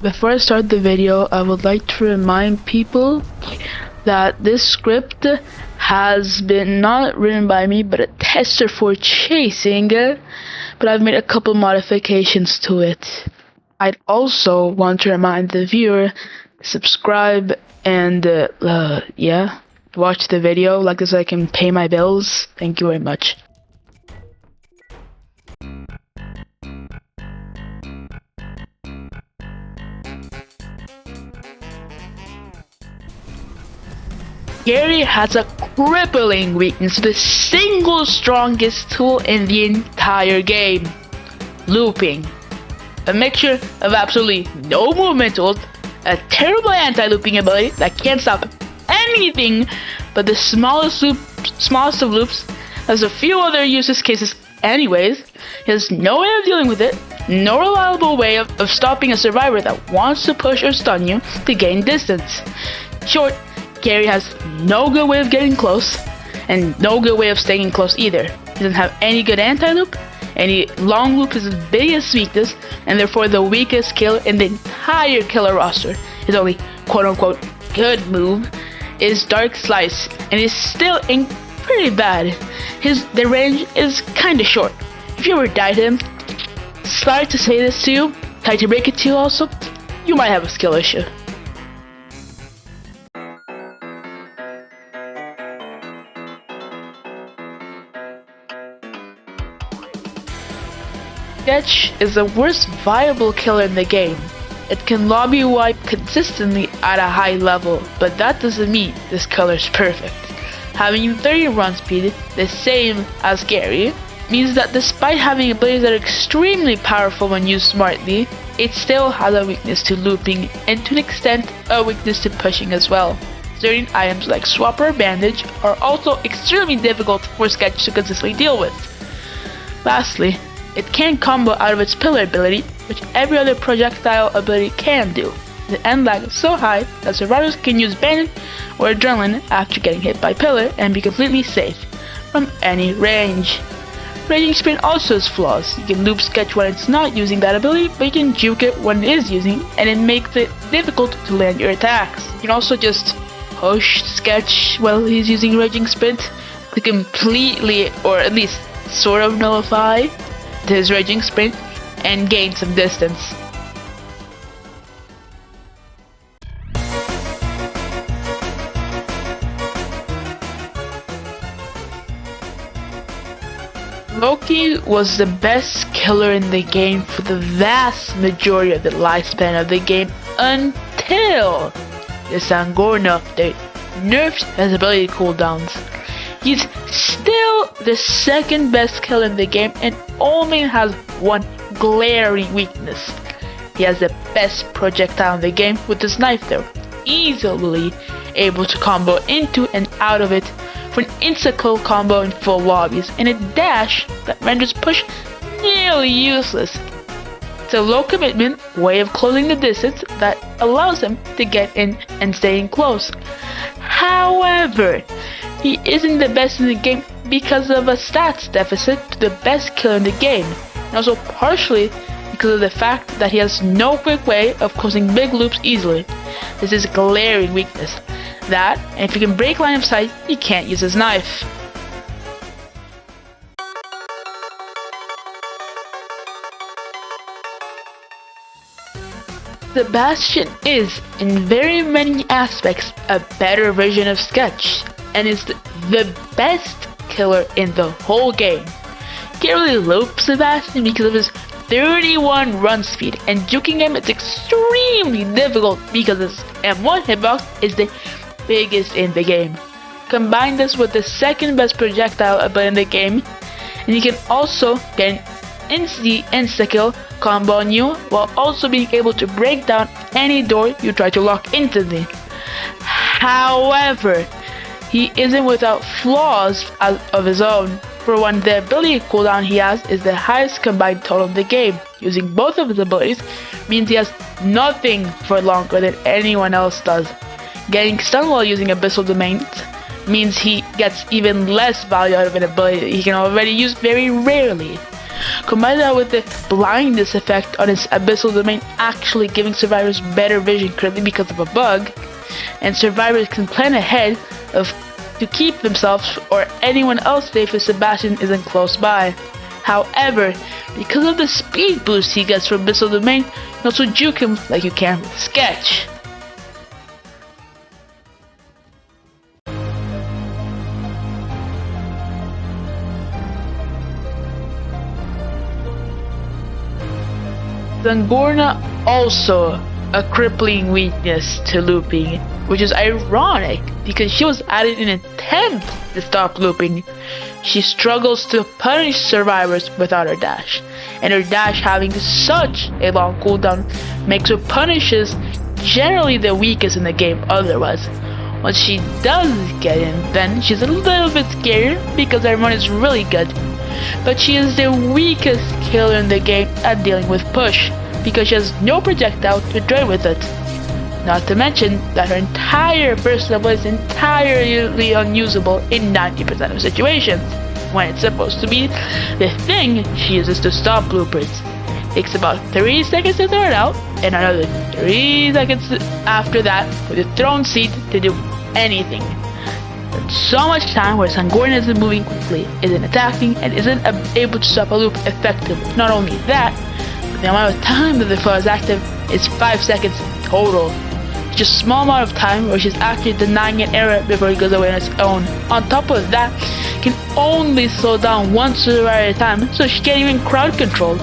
Before I start the video, I would like to remind people that this script has been not written by me, but a tester for chasing, but I've made a couple modifications to it. I'd also want to remind the viewer, subscribe and watch the video like this so I can pay my bills. Thank you very much. Gary has a crippling weakness to the single strongest tool in the entire game: looping. A mixture of absolutely no movement tools, a terrible anti-looping ability that can't stop anything but the smallest of loops, has a few other useless cases anyways. He has no way of dealing with it, no reliable way of stopping a survivor that wants to push or stun you to gain distance. Short, Gary has no good way of getting close, and no good way of staying close either. He doesn't have any good anti-loop, any long loop is his biggest weakness, and therefore the weakest killer in the entire killer roster. His only quote-unquote good move is Dark Slice, and is still pretty bad. The range is kinda short. If you ever died him, sorry to say this to you, sorry to break it to you also, you might have a skill issue. Sketch is the worst viable killer in the game. It can lobby wipe consistently at a high level, but that doesn't mean this killer is perfect. Having 30 run speed, the same as Gary, means that despite having abilities that are extremely powerful when used smartly, it still has a weakness to looping, and to an extent a weakness to pushing as well. Certain items like Swapper or Bandage are also extremely difficult for Sketch to consistently deal with. Lastly, it can combo out of its pillar ability, which every other projectile ability can do. The end lag is so high that survivors can use Bandit or Adrenaline after getting hit by pillar and be completely safe from any range. Raging Sprint also has flaws. You can loop Sketch when it's not using that ability, but you can juke it when it is using, and it makes it difficult to land your attacks. You can also just push Sketch while he's using Raging Sprint to completely, or at least sort of nullify his Raging Sprint and gain some distance. Loki was the best killer in the game for the vast majority of the lifespan of the game until the Sangorna update nerfed his ability cooldowns. He's still the second best killer in the game and only has one glaring weakness. He has the best projectile in the game with his knife throw, easily able to combo into and out of it for an insta-kill combo in full lobbies, and a dash that renders push nearly useless. It's a low commitment way of closing the distance that allows him to get in and stay in close. However, he isn't the best in the game because of a stats deficit to the best killer in the game, and also partially because of the fact that he has no quick way of closing big loops easily. This is a glaring weakness. That, and if he can break line of sight, he can't use his knife. Sebastian is, in very many aspects, a better version of Sketch, and is the best killer in the whole game. You can't really loop Sebastian because of his 31 run speed, and juking him is extremely difficult because his M1 hitbox is the biggest in the game. Combine this with the second best projectile ability in the game, and you can also get an insta-kill combo on you while also being able to break down any door you try to lock instantly. However, he isn't without flaws of his own. For one, the ability cooldown he has is the highest combined total in the game. Using both of his abilities means he has nothing for longer than anyone else does. Getting stunned while using Abyssal Domains means he gets even less value out of an ability that he can already use very rarely. Combine that with the blindness effect on its abyssal domain actually giving survivors better vision currently because of a bug, and survivors can plan ahead of to keep themselves or anyone else safe if Sebastian isn't close by. However, because of the speed boost he gets from abyssal domain, you can also juke him like you can with Sketch. Zangorna also a crippling weakness to looping, which is ironic because she was added in an attempt to stop looping. She struggles to punish survivors without her dash, and her dash having such a long cooldown makes her punishes generally the weakest in the game otherwise. Once she does get in, then she's a little bit scarier because everyone is really good. But she is the weakest killer in the game at dealing with push, because she has no projectile to trade with it. Not to mention that her entire first level is entirely unusable in 90% of situations, when it's supposed to be the thing she uses to stop blueprints. Takes about 3 seconds to throw it out, and another 3 seconds after that for the throne seed to do anything. There's so much time where Zangorna isn't moving quickly, isn't attacking, and isn't able to stop a loop effectively. Not only that, but the amount of time that the flow is active is 5 seconds total. It's just a small amount of time where she's actually denying an error before it goes away on its own. On top of that, can only slow down one survivor at a time, so she can't even crowd control.